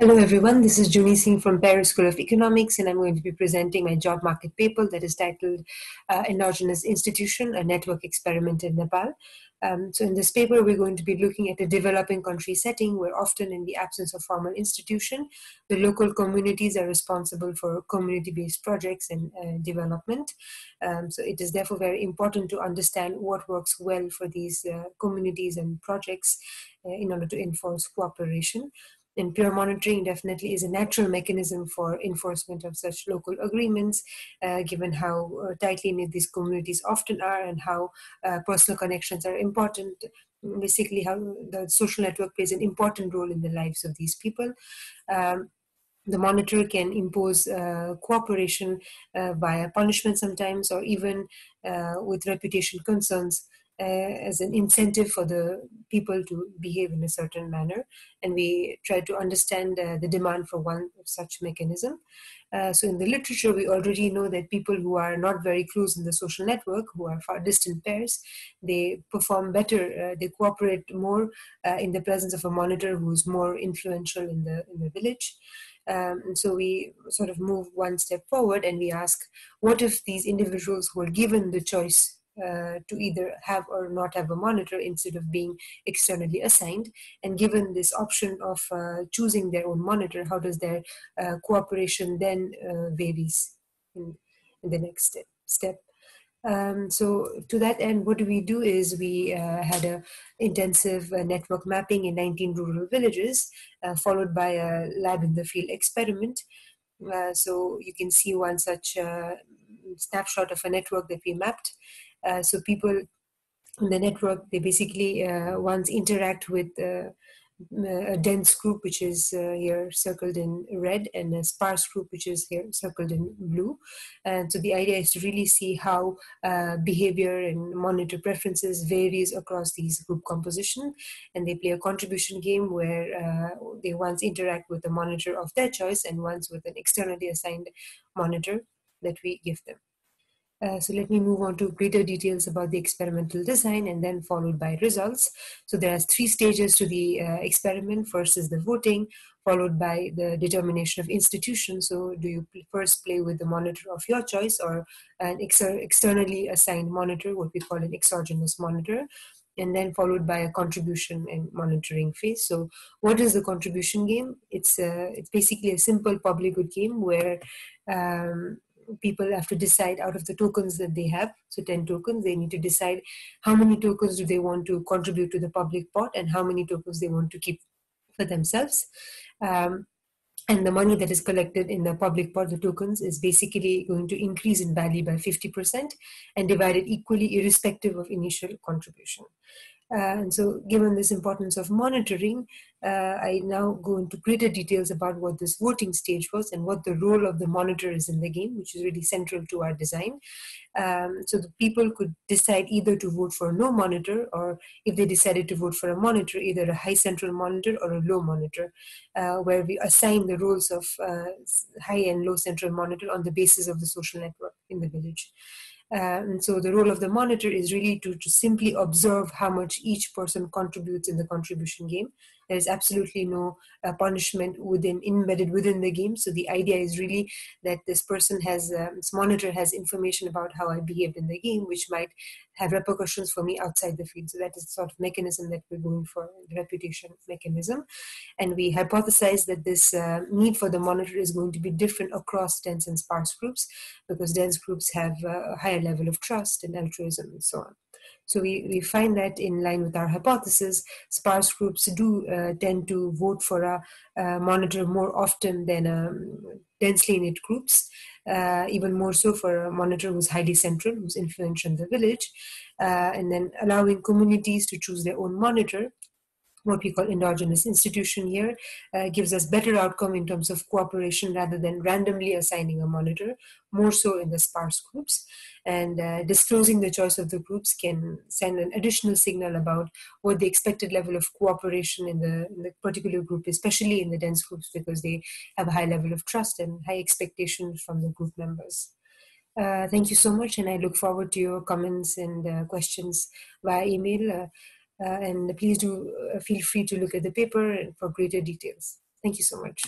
Hello everyone, this is Juni Singh from Paris School of Economics, and I'm going to be presenting my job market paper that is titled Endogenous Institution, a Network Experiment in Nepal. So in this paper, we're going to be looking at a developing country setting where often in the absence of formal institution, the local communities are responsible for community-based projects and development. So it is therefore very important to understand what works well for these communities and projects in order to enforce cooperation. And peer monitoring definitely is a natural mechanism for enforcement of such local agreements, given how tightly knit these communities often are and how personal connections are important. Basically, how the social network plays an important role in the lives of these people. Um, the monitor can impose cooperation via punishment sometimes, or even with reputation concerns as an incentive for the people to behave in a certain manner. And we try to understand the demand for one such mechanism. So in the literature, we already know that people who are not very close in the social network, who are far distant pairs, they perform better, they cooperate more in the presence of a monitor who's more influential in the village. And so we sort of move one step forward and we ask, what if these individuals who are given the choice to either have or not have a monitor instead of being externally assigned, and given this option of choosing their own monitor, how does their cooperation then varies in the next step? So to that end, what we do is we had a intensive network mapping in 19 rural villages, followed by a lab in the field experiment. So you can see one such snapshot of a network that we mapped. So people in the network, they basically once interact with a dense group, which is here circled in red, and a sparse group, which is here circled in blue. And so the idea is to really see how behavior and monitor preferences varies across these group composition. And they play a contribution game where they once interact with a monitor of their choice and once with an externally assigned monitor that we give them. So let me move on to greater details about the experimental design and then followed by results. So there are three stages to the experiment. First is the voting, followed by the determination of institutions. So do you first play with the monitor of your choice or an externally assigned monitor, what we call an exogenous monitor, and then followed by a contribution and monitoring phase. So what is the contribution game? It's basically a simple public good game where people have to decide out of the tokens that they have. So 10 tokens, they need to decide how many tokens do they want to contribute to the public pot and how many tokens they want to keep for themselves. And the money that is collected in the public pot, the tokens, is basically going to increase in value by 50% and divided equally irrespective of initial contribution. And so given this importance of monitoring, I now go into greater details about what this voting stage was and what the role of the monitor is in the game, which is really central to our design. So the people could decide either to vote for no monitor, or if they decided to vote for a monitor, either a high central monitor or a low monitor, where we assign the roles of high and low central monitor on the basis of the social network in the village. And so the role of the monitor is really to simply observe how much each person contributes in the contribution game. There is absolutely no punishment embedded within the game. So the idea is really that this person this monitor has information about how I behaved in the game, which might have repercussions for me outside the field. So that is the sort of mechanism that we're going for, the reputation mechanism. And we hypothesize that this need for the monitor is going to be different across dense and sparse groups, because dense groups have a higher level of trust and altruism and so on. So we find that in line with our hypothesis, sparse groups do tend to vote for a monitor more often than densely knit groups, even more so for a monitor who's highly central, who's influential in the village, and then allowing communities to choose their own monitor, what we call endogenous institution here, gives us better outcome in terms of cooperation rather than randomly assigning a monitor, more so in the sparse groups. And disclosing the choice of the groups can send an additional signal about what the expected level of cooperation in the particular group, especially in the dense groups, because they have a high level of trust and high expectations from the group members. Thank you so much, and I look forward to your comments and questions via email. And please do feel free to look at the paper for greater details. Thank you so much.